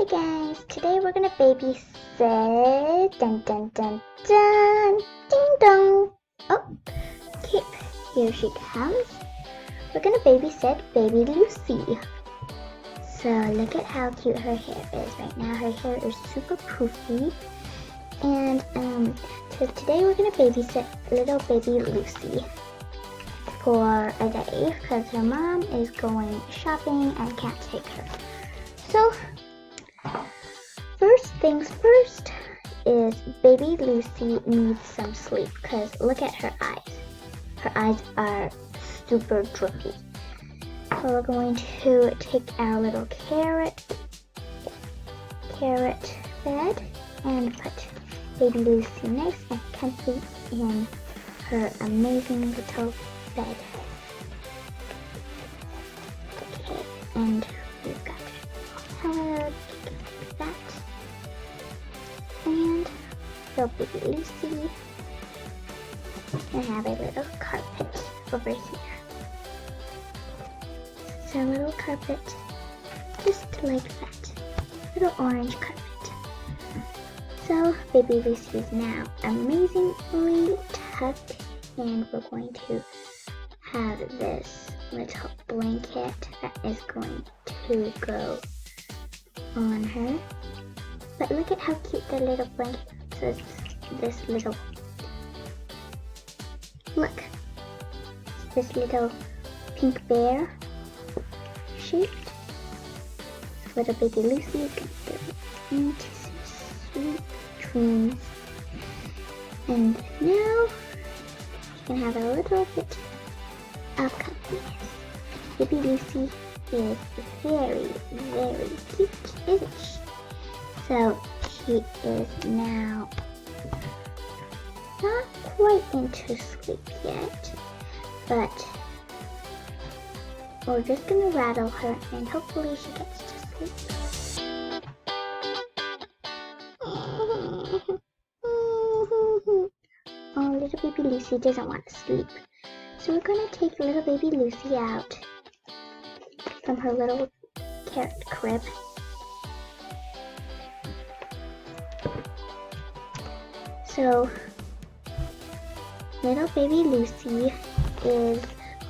Hey guys, today we're gonna babysit. Dun dun dun dun, ding dong. Oh, okay, here she comes. We're gonna babysit baby Lucy. So look at how cute her hair is right now. Her hair is super poofy. And so today we're gonna babysit little baby Lucy for a day because her mom is going shopping and can't take her. So first things first is baby Lucy needs some sleep because look at her eyes. Her eyes are super droopy. So we're going to take our little carrot bed and put baby Lucy nice and comfy in her amazing little bed. Okay, and we've got her like that. And little baby Lucy. I have a little carpet over here. It's a little carpet, just like that. Little orange carpet. So baby Lucy is now amazingly tucked, and we're going to have this little blanket that is going to go on her. But look at how cute the little blanket is. This little, look, this little pink bear shaped. So little baby Lucy is going to go into some sweet dreams. And now you can have a little bit of comfiness. Baby Lucy is very, very cute, isn't she? So she is now not quite into sleep yet, but we're just gonna rattle her and hopefully she gets to sleep. Oh, little baby Lucy doesn't want to sleep. So we're gonna take little baby Lucy out from her little carrot crib. So little baby Lucy is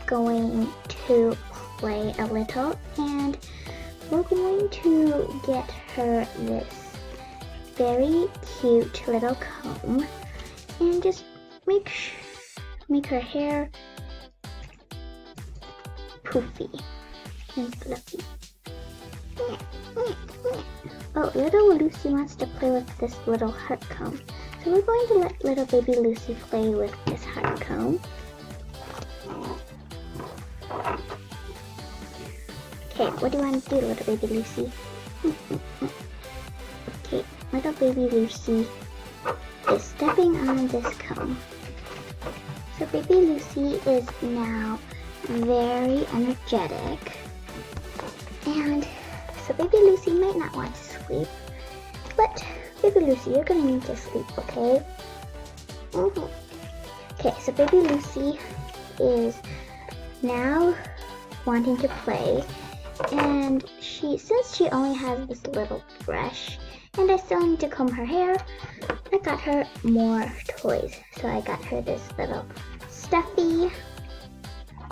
going to play a little, and we're going to get her this very cute little comb and just make her hair poofy and fluffy. Oh, little Lucy wants to play with this little heart comb. So we're going to let little baby Lucy play with this heart comb. Okay, what do you want to do, little baby Lucy? Okay, little baby Lucy is stepping on this comb. So baby Lucy is now very energetic. And so baby Lucy might not want to sleep, but baby Lucy, you're gonna need to sleep, okay? Okay, so baby Lucy is now wanting to play, and since she only has this little brush, and I still need to comb her hair, I got her more toys. So I got her this little stuffy.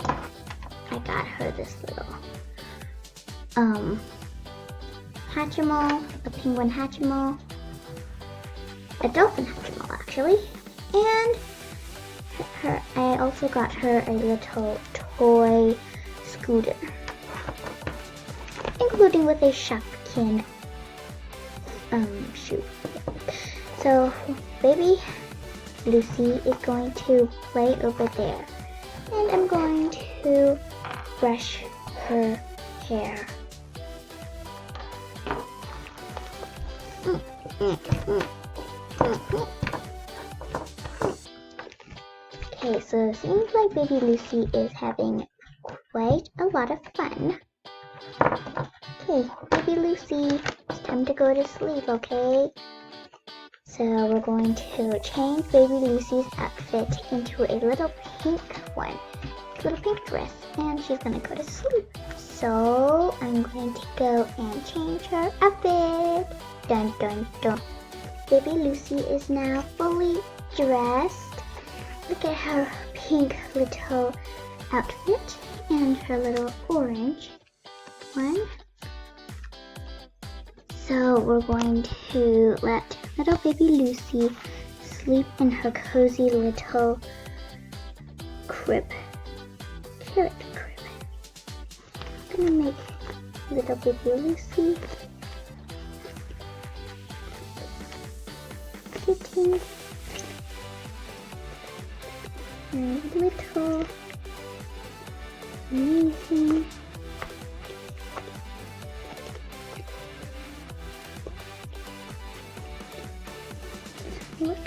I got her this little Hatchimal, a penguin Hatchimal, a dolphin Hatchimal actually, and I also got her a little toy scooter, including with a Shopkin shoe. So baby Lucy is going to play over there, and I'm going to brush her hair. Okay, so it seems like baby Lucy is having quite a lot of fun. Okay, baby Lucy, it's time to go to sleep, okay? So we're going to change baby Lucy's outfit into a little pink one, little pink dress, and she's gonna go to sleep. So I'm going to go and change her outfit. Dun dun dun. Baby Lucy is now fully dressed. Look at her pink little outfit and her little orange one. So we're going to let little baby Lucy sleep in her cozy little crib, carrot crib. I'm gonna make little baby Lucy sitting in a little amazing look.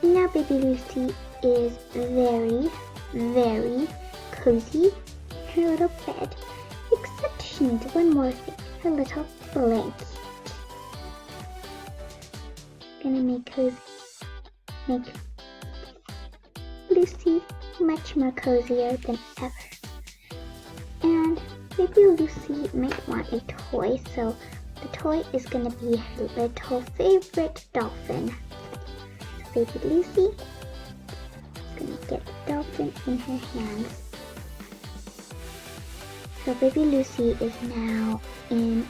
Now baby Lucy is very, very cozy in her little bed, except she needs one more thing, her little blanket. Gonna make Lucy much more cozier than ever. And baby Lucy might want a toy, so the toy is gonna be her little favorite dolphin. So baby Lucy is gonna get the dolphin in her hands. So baby Lucy is now in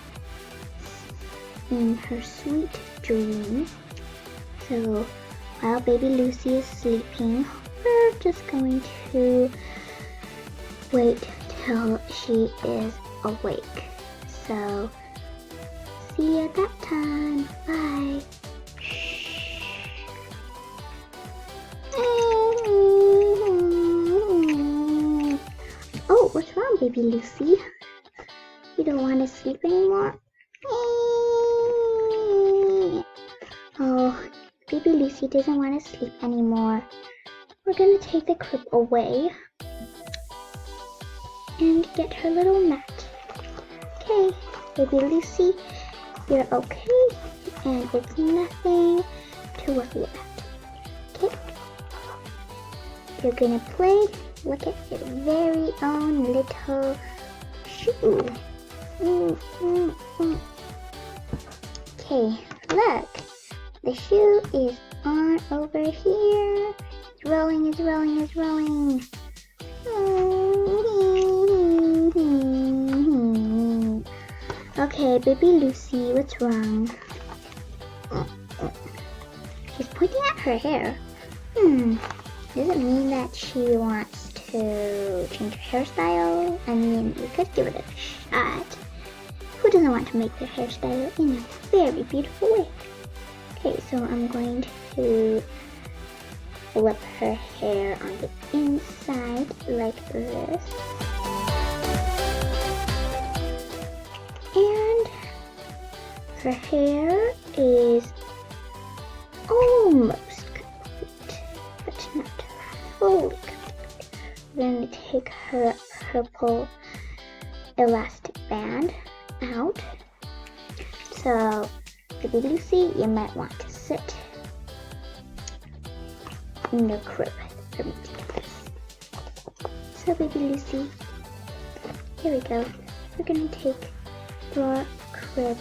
her sweet dreams. So while baby Lucy is sleeping, we're just going to wait till she is awake. So see you at that time. Bye. Oh, what's wrong, baby Lucy? You don't want to sleep anymore? Oh, baby Lucy doesn't want to sleep anymore. We're going to take the crib away and get her little mat. Okay, baby Lucy, you're okay, and it's nothing to worry about. Okay, you're going to play. Look at your very own little shoe. Okay, look. The shoe is on over here. It's rolling, it's rolling, it's rolling. Okay, baby Lucy, what's wrong? She's pointing at her hair. Does it mean that she wants to change her hairstyle? I mean, we could give it a shot. Who doesn't want to make their hairstyle in a very beautiful way? Okay, so I'm going to flip her hair on the inside like this. And her hair is almost complete, but not fully complete. We're going to take her purple elastic band out. So baby Lucy, you might want to sit in your crib for me to do this. So baby Lucy, here we go. We're gonna take your crib.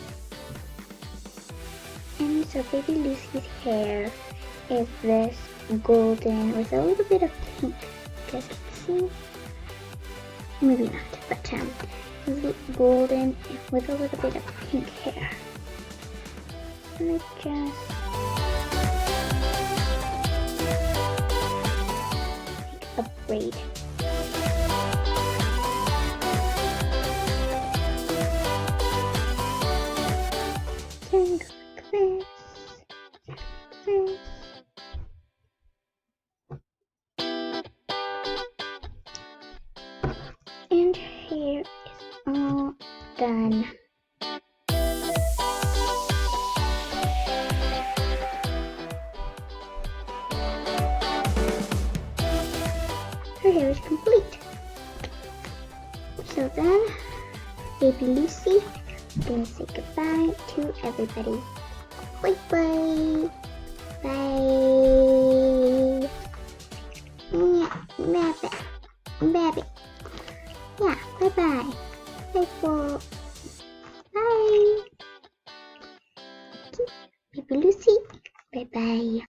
And so baby Lucy's hair is this golden with a little bit of pink. You guys can see? Maybe not, but it's golden with a little bit of pink hair. And I just make a braid. Then go like this, this. And her hair is all done. Her hair is complete. So then, baby Lucy is gonna say goodbye to everybody. Bye bye. Bye. Baby. Baby. Yeah, bye-bye. Bye po. Bye. Okay, Baby Lucy. Bye-bye.